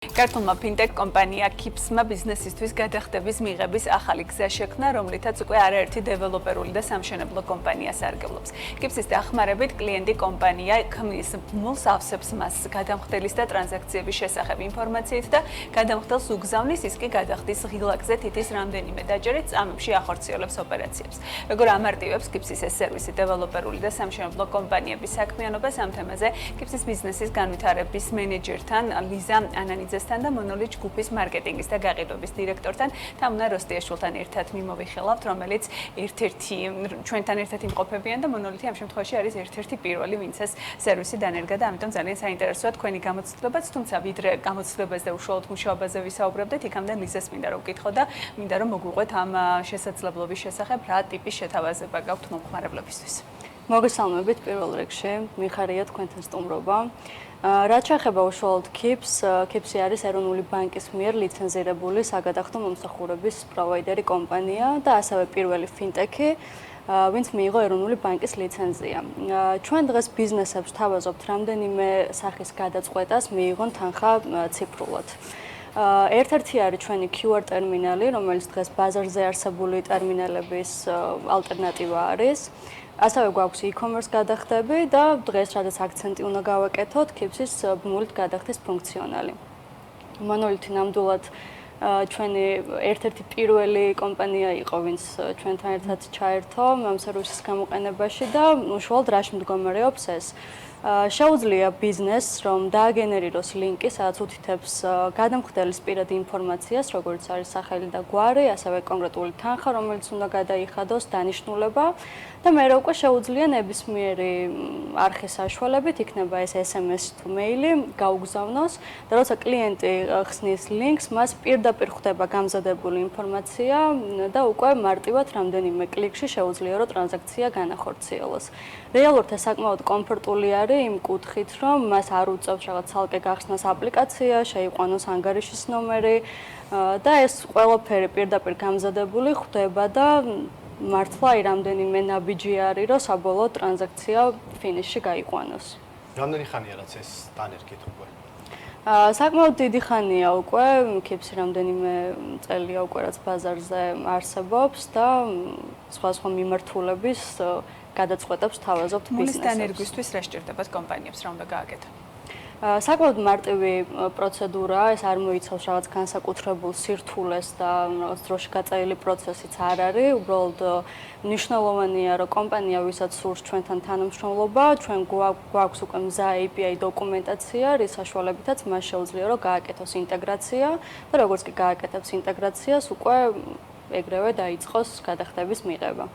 ქართულმა ფინტექ კომპანია KIPS-მა ბიზნესისთვის გადახდების მიღების ახალი გზა შექმნა, რომლითაც უკვე არაერთი დეველოპერული და სამშენებლო კომპანია სარგებლობს. KIPS-ის დახმარებით კლიენტი კომპანია ქმნის ბმულს, ავსებს მას გადამხდელის და ტრანზაქციების შესახებ ინფორმაციით და გადამხდელს უგზავნის, ის კი გადახდის ღილაკზე თითის რამდენიმე დაჯერით წამებში ახორციელებს ოპერაციებს. როგორ ამარტივებს KIPS-ის ეს სერვისი დეველოპერული და სამშენებლო კომპანიების საქმიანობას, ამ თემაზე KIPS-ის ბიზნესის განვითარების მენეჯერთან ლიზა ანანიძესთან და მონოლით ჯგუფის მარკეტინგის და გაყიდვების დირექტორთან თამუნა როსტიაშვილთან ერთად მიმოვიხილავთ, რომელიც ჩვენთან ერთად იმყოფებიან და მონოლითი ამ შემთხვევაში არის ერთ-ერთი პირველი, ვინც ეს სერვისი დანერგა და ამიტომ ძალიან საინტერესოა თქვენი გამოცდილებაც, თუმცა ვიდრე გამოცდილებაზე და უშუალოდ მუშაობაზე ვისაუბრებდეთ, იქამდე ლიზას მინდა რომ ვკითხო და მინდა რომ მოგვიყვეთ ამ შესაძლებლობის შესახებ, რა ტიპის შეთავაზება გაქვთ მომხმარებლებისთვის. მოგესალმებით პირველ რიგში, მიხარია თქვენთან სტუმრობა. რაც შეეხება უშუალოდ KIPS-ი არის ეროვნული ბანკის მიერ ლიცენზირებული საგადახდო მომსახურების პროვაიდერი კომპანია და ასევე პირველი ფინტექი, ვინც მიიღო ეროვნული ბანკის ლიცენზია. ჩვენ დღეს ბიზნესებს თავაზობთ რამდენიმე სახის გადაწყვეტას მიიღონ თანხა ციფრულად. ერთ-ერთი არის ჩვენი QR ტერმინალი, რომელიც დღეს ბაზარზე არსებული ტერმინალების ალტერნატივა არის. ასევე გვაქვს e-commerce გადახდები და დღეს სადაც აქცენტი უნდა გავაკეთოთ KIPS-ის ბმულით გადახდის ფუნქციონალი. მონოლითი ნამდვილად ჩვენი ერთ-ერთი პირველი კომპანია იყო, ვინც ჩვენთან ერთად ჩაერთო ამ სერვისის გამოყენებაში და უშუალოდ რაში მდგომარეობს ეს. შეუძლია ბიზნესს რომ დააგენერიროს ლინკი, სადაც უთითებს გადამხდელის პირადი ინფორმაციას, როგორც არის სახელი და გვარი, ასევე კონკრეტული თანხა, რომელიც უნდა გადაიხადოს, დანიშნულება და მერე უკვე შეუძლია ნებისმიერი არხის საშუალებით, იქნება ეს SMS თუ მეილი, გაუგზავნოს და როცა კლიენტი ხსნის ლინკს, მას პირდაპირ ხვდება გამზადებული ინფორმაცია და უკვე მარტივად რამდენიმე კლიკში შეუძლია რომ ტრანზაქცია განახორციელოს. რეალურად ეს საკმაოდ კომფორტული არის იმ კუთხით, რომ მას არ უწევს რაღაც ცალკე გახსნას აპლიკაცია, შეიყვანოს ანგარიშის ნომერი და ეს ყველაფერი პირდაპირ გამზადებული ხვდება და მართლა აი რამდენიმე ნაბიჯი არის, რომ საბოლოო ტრანზაქცია ფინიშში გაიყვანოს. რამდენი ხანია რაც ეს დანერგით უკვე? საკმაოდ დიდი ხანია უკვე, KIPS-ი რამდენიმე წელია უკვე რაც ბაზარზე არსებობს და სხვადასხვა მიმართულების გადაწყვეტებს თავაზობთ ბიზნესებს. ბმულის დანერგვისთვის რა სჭირდებათ კომპანიებს, რა უნდა გააკეთონ? საკმაოდ მარტივი პროცედურაა, ეს არ მოიცავს რაღაც განსაკუთრებულ სირთულეს და რაღაც დროში გაწერილი პროცესიც არ არის, უბრალოდ მნიშვნელოვანია, რომ კომპანია ვისაც სურს ჩვენთან თანამშრომლობა, ჩვენ გვაქვს უკვე მზა API დოკუმენტაცია, რის საშუალებითაც მას შეუძლია რომ გააკეთოს ინტეგრაცია და როგორც კი გააკეთებს ინტეგრაციას, უკვე ეგრევე დაიწყოს გადახდების მიღება.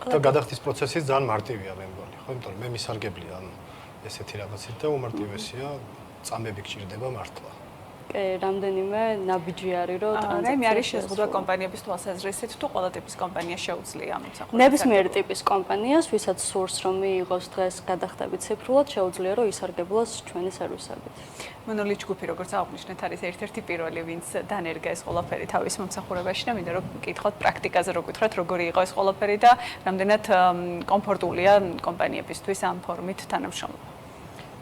და გადახდის პროცესი ძალიან მარტივია მე მგონი, ხო? იმიტომ რომ მე მისარგებლია ესეთი რაღაცით და უმარტივესია, წამები გჭირდება მართლა. რამდენიმე ნაბიჯი არის, რომ ტრანზაქცია. მე არის შეზღუდვა კომპანიების თვალსაზრისით, თუ ყველა ტიპის კომპანია შეუძლია მომსახურებას. ნებისმიერ ტიპის კომპანიას, ვისაც სურს რომ მიიღოს დღეს გადახდები ციფრულად, შეუძლია რომ ისარგებლოს ჩვენი სერვისებით. მონოლით ჯგუფი, როგორც აღნიშნეთ, არის ერთ-ერთი პირველი, ვინც დანერგა ეს ყველაფერი თავის მომსახურებაში და მინდა რომ გკითხოთ პრაქტიკაზე, რომ გითხრათ, როგორი იყო ეს ყველაფერი და რამდენად კომფორტულია კომპანიებისთვის ამ ფორმით თანამშრომლობა.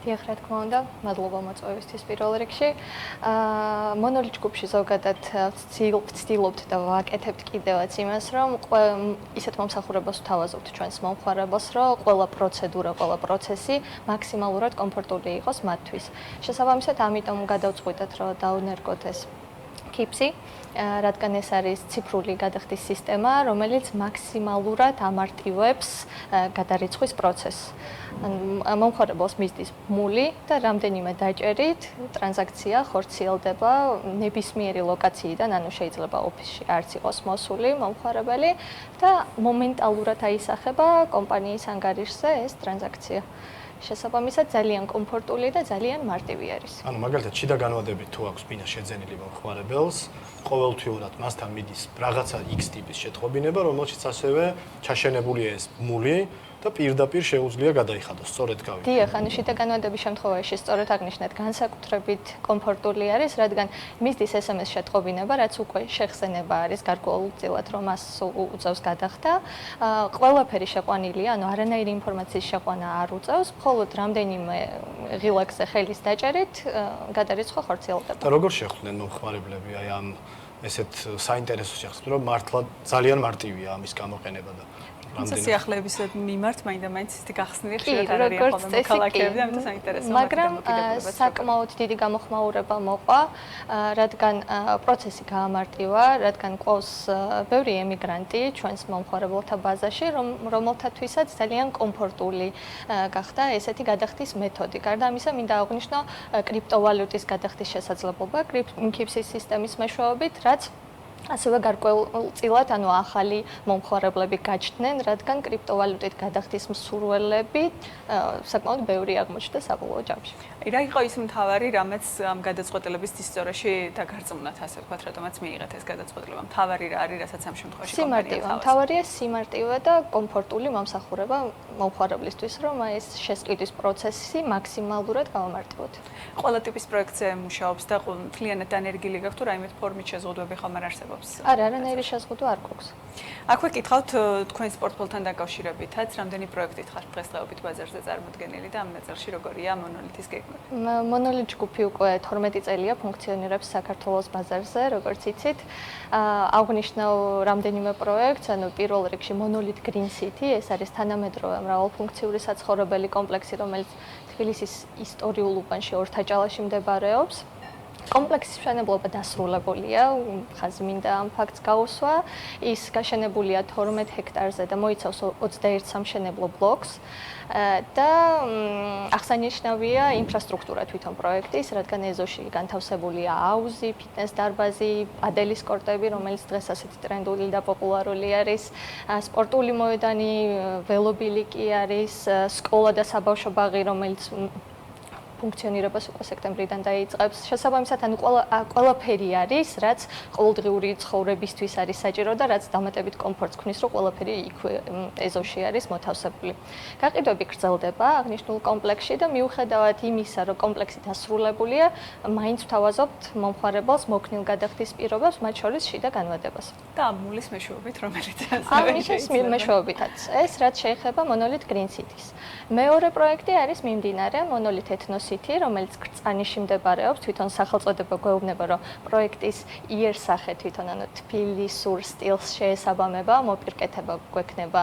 დიახ, რა თქმა უნდა, მადლობა მოწვევისთვის პირველ რიგში. მონოლით ჯგუფში ზოგადად ვცდილობთ და ვაკეთებთ კიდევაც იმას, რომ ისეთ მომსახურებას ვთავაზობთ ჩვენს მომხმარებელს, რომ ყველა პროცედურა, ყველა პროცესი მაქსიმალურად კომფორტული იყოს მათთვის. შესაბამისად, ამიტომ გადავწყვიტეთ, რომ დავნერგოთ ეს KIPS-ი, რადგან ეს არის ციფრული გადახდის სისტემა, რომელიც მაქსიმალურად ამარტივებს გადარიცხვის პროცესს. მომხმარებელს მისდის ბმული და რამდენიმე დაჭერით ტრანზაქცია ხორციელდება ნებისმიერი ლოკაციიდან, ანუ შეიძლება ოფისში არც იყოს მოსული მომხმარებელი და მომენტალურად აისახება კომპანიის ანგარიშზე ეს ტრანზაქცია. შესაბამისად ძალიან კომფორტული და ძალიან მარტივი არის. ანუ მაგალითად შიდა განვადებით თუ აქვს ბინა შეძენილი მომხმარებელს, ყოველთვიურად მასთან მიდის რაღაცა X ტიპის შეტყობინება, რომელშიც ასევე ჩაშენებულია ეს ბმული და პირდაპირ შეუძლია გადაიხადოს, სწორედ გავიგე. დიახ, ანუ შიდა განმარტების შემთხვევაში სწორედ აღნიშნეთ, განსაკუთრებით კომფორტული არის, რადგან მისდის SMS შეტყობინება, რაც უკვე შეხსენება არის გარკვეულწილად, რომ მას უწევს გადახდა. ყველაფერი შეყვანილია, ანუ არანაირი ინფორმაციის შეყვანა არ უწევს, მხოლოდ რამდენიმე ღილაკზე ხელის დაჭერით გადარიცხვა ხორციელდება. და როგორ შეხვდნენ მომხმარებლები აი ამ ესეთ საინტერესო შეხვს, რომ მართლა ძალიან მარტივია ამის გამოყენება და სიახლეების მიმართ მაინდა-მაინც ისეთი გახსნილი ხშირად არ არიან ხოლმე მოქალაქეები და ამიტომ საინტერესოა. მაგრამ საკმაოდ დიდი გამოხმაურება მოყვა, რადგან პროცესი გაამარტივა, რადგან ყავს ბევრი ემიგრანტი ჩვენს მომხმარებელთა ბაზაში, რომელთათვისაც ძალიან კომფორტული გახდა ესეთი გადახდის მეთოდი. გარდა ამისა, მინდა აღვნიშნო კრიპტოვალუტის გადახდის შესაძლებლობა KIPS-ის სისტემის მეშვეობით, რაც ასევე გარკვეულწილად, ანუ ახალი მომხმარებლები გაჩნდნენ, რადგან კრიპტოვალუტით გადახდის მსურველები საკმაოდ ბევრი აღმოჩნდა საბოლოო ჯამში. რა იყო ის მთავარი, რამაც ამ გადაწყვეტილების ისტორიაში დაგარწმუნათ, ასე ვთქვათ, რატომაც მიიღეთ ეს გადაწყვეტილება? მთავარი რა არის, რასაც ამ შემთხვევაში სიმარტივე, მთავარია სიმარტივე და კომფორტული მომსახურება მომხმარებლისთვის, რომ ეს შესყიდვის პროცესი მაქსიმალურად გავამარტივოთ. ყველა ტიპის პროექტზე მუშაობს და მთლიანად დანერგილი გაქვთ თუ რაიმე ფორმით შეზღუდვები ხომ არ არსებობს? არა, არანაირი შეზღუდვა არ გვაქვს. აქვე კითხავთ თქვენს პორტფოლთან დაკავშირებითაც, რამდენი პროექტით ხართ დღესდღეობით ბაზარზე წარმოდგენილი და ამ ნაწილში როგორია მონოლითის გეგმა? მონოლით ჯგუფი უკვე 12 წელია ფუნქციონირებს საქართველოს ბაზარზე, როგორც იცით. აღვნიშნავ რამდენიმე პროექტს, ანუ პირველ რიგში მონოლით Green City, ეს არის თანამედროვე მრავალფუნქციური საცხოვრებელი კომპლექსი, რომელიც თბილისის ისტორიულ უბანში ორთაჭალაში მდებარეობს. კომპლექსის მშენებლობა დასრულებულია, ხაზი მინდა ამ ფაქტს გაუსვა. ის გაშენებულია 12 ჰექტარზე და მოიცავს 21 სამშენებლო ბლოკს. და აღსანიშნავია ინფრასტრუქტურა თვითონ პროექტის, რადგან ეზოში განთავსებულია აუზი, ფიტნეს დარბაზი, პადელის კორტები, რომელიც დღეს ასეთი ტრენდული და პოპულარული არის, სპორტული მოედანი, ველობილიკი არის, სკოლა და საბავშვო ბაღი, რომელიც ფუნქციონირებას უკვე სექტემბრიდან დაიწყებს. შესაბამისად, ანუ ყველაფერი არის, რაც ყოველდღიური ცხოვრებისთვის არის საჭირო და რაც დამატებით კომფორტს ქმნის, რომ ყველაფერი იქვე ეზოში არის მოთავსებული. გაყიდვები გრძელდება აღნიშნულ კომპლექსში და მიუხედავად იმისა, რომ კომპლექსი დასრულებულია, მაინც ვთავაზობთ მომხმარებელს მოქნილ გადახდის პირობებს, მათ შორის შიდა განვადებას. და ამულის მეშვეობით, რომელიც ამის მეშვეობითაც. ეს რაც შეეხება მონოლით Green City-ს. მეორე პროექტი არის მიმდინარე მონოლით Ethno City, რომელიც კრწანიში მდებარეობს, თვითონ სახელწოდება გვეუბნება, რომ პროექტის იერსახე თვითონ ანუ თბილისურ სტილს შეესაბამება, მოპირკეთება გვექნება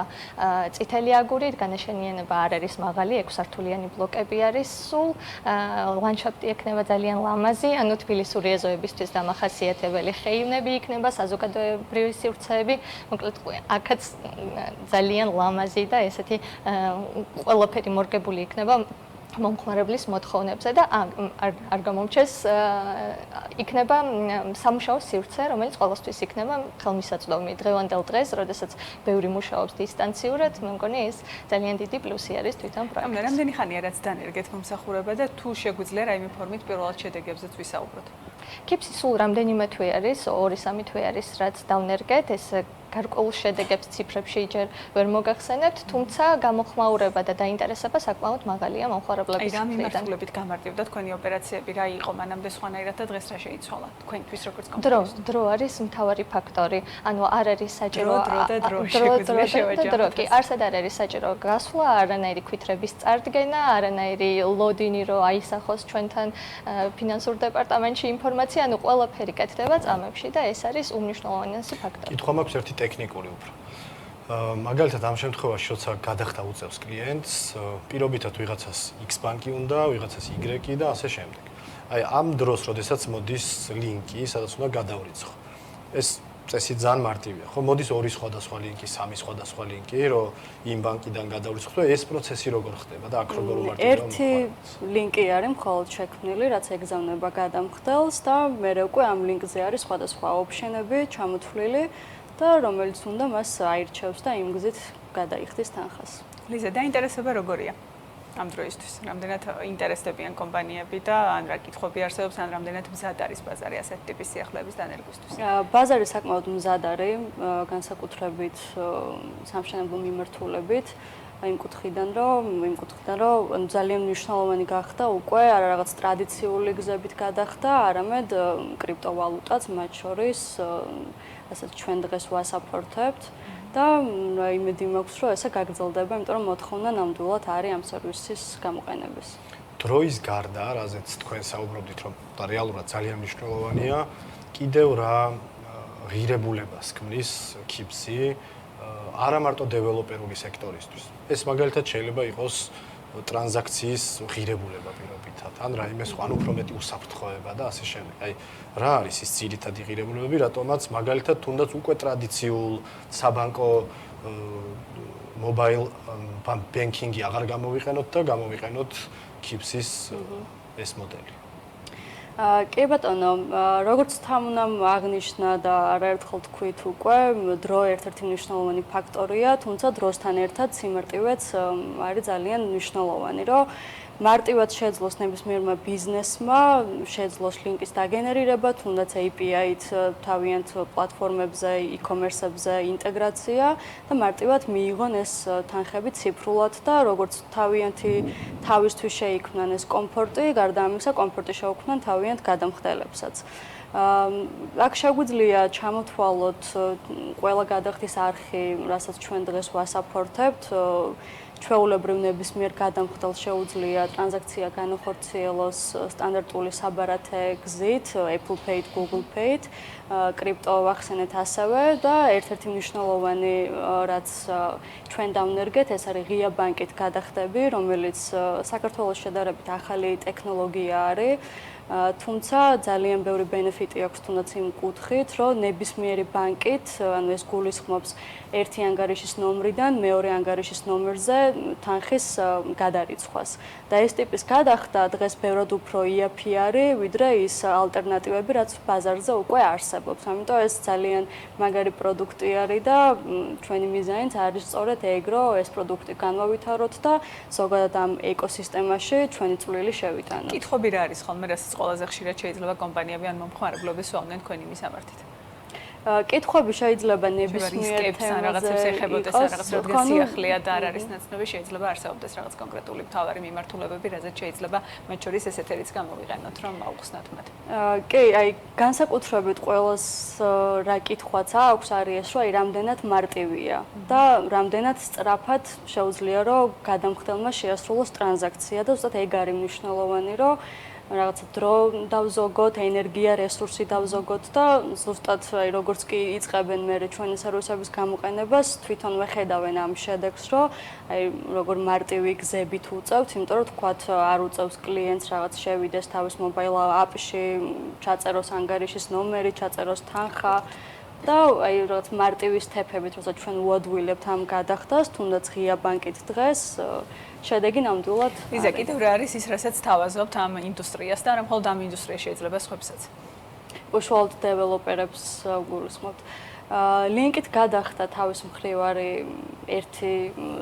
წითელი აგურით, განაშენიანება არ არის მაღალი, 6 სართულიანი ბლოკები არის სულ, ლანდშაფტი ექნება ძალიან ლამაზი, ანუ თბილისური ეზოებისთვის დამახასიათებელი ხეივნები იქნება, საზოგადოებრივი სივრცეები, მოკლედ აქაც ძალიან ლამაზი და ესეთი ყველაფერი მორგებული იქნება მომხმარებლის მოთხოვნებზე და არ გამომჩეს იქნება სამუშაო სივრცე, რომელიც ყოველთვის იქნება ხელმისაწვდომი დღევანდელ დღეს, როდესაც ბევრი მუშაობს დისტანციურად, მე მგონი ეს ძალიან დიდი პლუსი არის თვითონ პროექტს. რამდენი ხანია რაც დანერგეთ მომსახურება და თუ შეგვიძლია რაიმე ფორმით პირველად შედეგებზეც ვისაუბროთ? KIPS-ი სულ რამდენიმე თვე არის, 2-3 თვე არის, რაც დავნერგეთ, ეს გარკვეულ შედეგებს ციფრებში ჯერ ვერ მოგახსენებთ, თუმცა გამოხმაურება და დაინტერესება საკმაოდ მაღალია მომხმარებლების მხრიდან. აი, რა მიმართულებით გამარტივდა თქვენი ოპერაციები, რა იყო მანამდე სხვანაირად და დღეს რა შეიცვალა თქვენთვის როგორც კომპანიას? დრო არის მთავარი ფაქტორი. ანუ არ არის საჭირო დრო. კი, არსად არ არის საჭირო გასვლა, არანაირი ქვითრების წარდგენა, არანაირი ლოდინი, რომ აისახოს ჩვენთან ფინანსურ დეპარტამენტში ინფორმაცია, ანუ ყველაფერი კეთდება წამებში და ეს არის უმნიშვნელოვანესი ფაქტორი. კითხვა მაქვს ერთი ტექნიკური უფრო. მაგალითად ამ შემთხვევაში, როცა გადახდა უწევს კლიენტს, პირობითად ვიღაცას X ბანკი უნდა, ვიღაცას Y და ასე შემდეგ. აი ამ დროს, როდესაც მოდის ლინკი, სადაც უნდა გადავრიცხო. ეს წესი ძალიან მარტივია. ხო, მოდის 2 სხვადასხვა ლინკი, 3 სხვადასხვა ლინკი, რომ იმ ბანკიდან გადავრიცხო და ეს პროცესი როგორ ხდება და აქ როგორ უმარტივია? ერთი ლინკი არის მხოლოდ შექმნილი, რაც ეგზავნება გადამხდელს და მერე უკვე ამ ლინკზე არის სხვადასხვა ოპშენები ჩამოთვლილი და რომელიც უნდა მას აირჩევს და იმ გზით გადაიხდის თანხას. ლიზა, დაინტერესება როგორია ამ დროისთვის? რამდენად ინტერესდებიან კომპანიები და ან რა კითხვები არსებობს, ან რამდენად მზად არის ბაზარი ასეთ ტიპის სიახლეების დანერგვისთვის? ბაზარი საკმაოდ მზად არის, განსაკუთრებით სამშენებლო მიმართულებით. იმ კუთხიდან რომ ძალიან მნიშვნელოვანი გახდა უკვე არა რაღაც ტრადიციული გზებით გადახდა, არამედ კრიპტოვალუტაც მათ შორის ასეთ ჩვენ დღეს ვასაპორტებთ და იმედი მაქვს რომ ესე გაგრძელდება, იმიტომ რომ მოთხოვნა ნამდვილად არის ამ სერვისის გამოყენების. დროის გარდა, რაზეც თქვენ საუბრობდით, რომ რეალურად ძალიან მნიშვნელოვანია, კიდევ რა ღირებულებას ქმნის KIPS-ი არა მარტო დეველოპერული სექტორისთვის. ეს მაგალითად შეიძლება იყოს ტრანზაქციის ღირებულება პირობითად, ან რაიმე სხვა, ან უფრო მეტი უსაფრთხოება და ასე შემდეგ. აი, რა არის ის ძირითადი ღირებულებები, რატომაც მაგალითად თუნდაც უკვე ტრადიციულ საბანკო mobile banking-ი აღარ გამოვიყენოთ და გამოვიყენოთ KIPS-ის ეს მოდელი. კი ბატონო, როგორც თან უნდა აღნიშნა და არაერთხელ თქვით უკვე, დრო ერთ-ერთი მნიშვნელოვანი ფაქტორია, თუმცა დროსთან ერთად სიმარტივეც არის ძალიან მნიშვნელოვანი, რომ მარტივად შეძლოს ნებისმიერმა ბიზნესმა, შეძლოს ლინკის დაგენერირება, თუნდაც API-ით თავიანთ პლატფორმებზე, e-commerce-ებზე ინტეგრაცია და მარტივად მიიღონ ეს თანხები ციფრულად და როგორც თავიანთი თავისთვის შეიქმნან ეს კომფორტი, გარდა ამისა კომფორტი შეუქმნან თავიანთ გადამხდელებსაც. აქ შეგვიძლია ჩამოთვალოთ ყველა გადახდის არხი, რასაც ჩვენ დღეს ვასაპორტებთ. ჩვეულებრივ ნებისმიერ გადამხდელს შეუძლია ტრანზაქცია განახორციელოს სტანდარტული საბარათე გზით, Apple Pay, Google Pay, კრიპტო ვახსენეთ ასევე და ერთ-ერთი მნიშვნელოვანი რაც ჩვენ დავნერგეთ, ეს არის ღია ბანკით გადახდები, რომელიც საქართველოს შედარებით ახალი ტექნოლოგია არის. თუმცა ძალიან ბევრი ბენეფიტი აქვს თუნდაც იმ კუთხით, რომ ნებისმიერი ბანკით, ანუ ეს გულისხმობს ერთი ანგარიშის ნომრიდან მეორე ანგარიშის ნომერზე თანხის გადარიცხვას. და ეს ტიპის გადახდა დღეს ბევრად უფრო იაფი არის, ვიდრე ის ალტერნატივები, რაც ბაზარზე უკვე არსებობს. ამიტომ ეს ძალიან მაგარი პროდუქტი არის და ჩვენი მიზანიც არის სწორედ ეგ, რომ ეს პროდუქტი განვავითაროთ და ზოგადად ამ ეკოსისტემაში ჩვენი წვლილი შევიტანოთ. კითხვები რა არის ხოლმე, რასაც ყველაზე ხშირად შეიძლება კომპანიები ან მომხმარებლები სვავდნენ თქვენი მისამართით? კითხვები შეიძლება ნებისმიერ თემაზე რაღაცებს ეხებოდეს, რაღაც რადგან სიახლეა და არ არის ნაცნობი, შეიძლება არსებობდეს რაღაც კონკრეტული მთავარი მიმართულებები, რაზეც შეიძლება მათ შორის ეს ეთერიც გამოვიყენოთ, რომ აუხსნათ მათ. კი, აი განსაკუთრებით ყველას რა კითხვაც აქვს არის ეს, რომ აი რამდენად მარტივია და რამდენად სწრაფად შეუძლია რომ გადამხდელმა შეასრულოს ტრანზაქცია და ზუსტად ეგ არის მნიშვნელოვანი, რომ რაღაცა დრო დავზოგოთ, ენერგია, რესურსი დავზოგოთ და ზუსტად აი როგორც კი იწყებენ მე ჩვენი სერვისების გამოყენებას, თვითონვე ხედავენ ამ შედეგს, რომ აი როგორ მარტივი გზებით უწევთ, იმიტომ რომ თქვათ არ უწევს კლიენტს რაღაც შევიდეს თავის მობაილ აპში, ჩაწეროს ანგარიშის ნომერი, ჩაწეროს თანხა და აი რაღაც მარტივი სტეპებით, როცა ჩვენ ვადვილებთ ამ გადახდას, თუნდაც ღია ბანკით დღეს შედეგი ნამდვილად. იზა, კიდევ რა არის ის, რასაც თავაზობთ ამ ინდუსტრიას და არა მხოლოდ ამ ინდუსტრიაში შეიძლება სხვებსაც? უშუალოდ დეველოპერებს გულისხმობთ. ლინკით გადახდა თავის მხრივ არის ერთი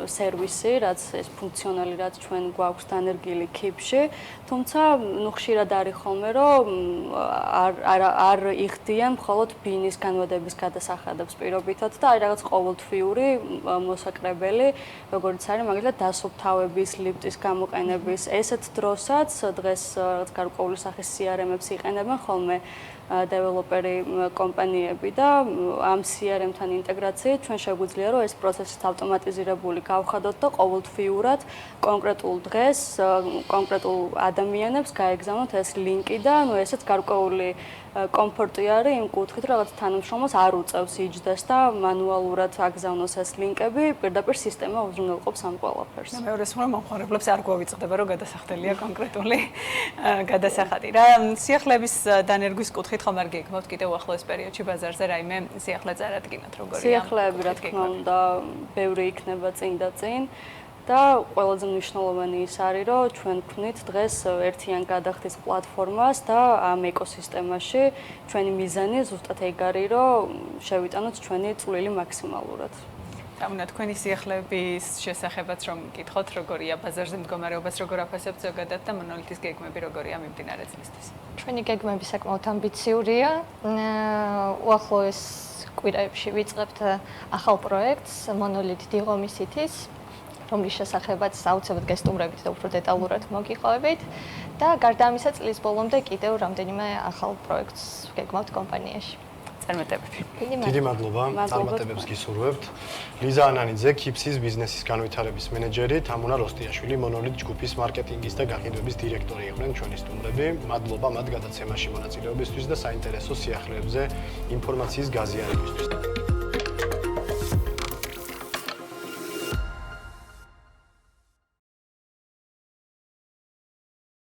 სერვისი, რაც ეს ფუნქციონალი, რაც ჩვენ გვაქვს დანერგილი KIPS-ში, თუმცა ხშირად არის ხოლმე, რომ არ იხდიან მხოლოდ ბინის განვადების გადასახადებს პირობითად და არის რაღაც ყოველთვიური მოსაკრებელი, როგორც არის მაგალითად დასუფთავების, ლიფტის გამოყენების, ესეთ დროსაც დღეს რაღაც გარკვეული სახის CRM-ებს იყენებენ ხოლმე დეველოპერი კომპანიები და ამ CRM-თან ინტეგრაციით ჩვენ შეგვიძლია რომ ეს პროცესიც ავტომატიზირებული გავხადოთ და ყოველთვიურად კონკრეტულ დღეს კონკრეტულ ადამიანებს გაეგზავნოთ ეს ლინკი და ნუ ესეც გარკვეული კომფორტი არის იმ კუთხით რომ რაღაც თანამშრომელს არ უწევს იჯდეს და მანუალურად აგზავნოს ეს ლინკები, პირდაპირ სისტემა უზრუნველყოფს ამ ყველაფერს. და მეორე სულ მომხმარებლებს არ გვავიწყდება რომ გადასახდელია კონკრეტული გადასახადი. რა სიახლეების დანერგვის კუთხით ხომ არ გეკმოთ კიდევ ახლოს პერიოდში ბაზარზე რაიმე სიახლე წარადგინოთ როგორია? სიახლეები რა თქმა უნდა ბევრი იქნება წინ და წინ. და ყველაზე მნიშვნელოვანი ის არის, რომ ჩვენ ვქმნით დღეს ერთიან გადახდის პლატფორმას და ამ ეკოსისტემაში ჩვენი მიზანი ზუსტად ეგ არის, რომ შევიტანოთ ჩვენი წვლილი მაქსიმალურად. თამუნა თქვენი სიახლეების შესახებაც რომ მკითხოთ, როგორია ბაზარზე მდგომარეობას, როგორ აფასებთ ზოგადად და მონოლითის გეგმები როგორია მიმდინარე წლისთვის? ჩვენი გეგმები საკმაოდ ამბიციურია. უახლოეს კვირაებში ვიწყებთ ახალ პროექტს, მონოლით დილომის ითის. რომლის შესახებაც აუცილებლად გესტუმრებით და უფრო დეტალურად მოგიყვებით და გარდა ამისა წლის ბოლომდე კიდევ რამდენიმე ახალ პროექტს გეგმავთ კომპანიაში. წარმატებები. დიდი მადლობა, წარმატებებს გისურვებთ. ლიზა ანანიძე, KIPS-ის ბიზნესის განვითარების მენეჯერი, თამუნა როსტიაშვილი, მონოლით ჯგუფის მარკეტინგის და გაყიდვების დირექტორი იყვნენ ჩვენი სტუმრები. მადლობა მათ გადაცემაში მონაწილეობისთვის და საინტერესო სიახლეებზე ინფორმაციის გაზიარებისთვის.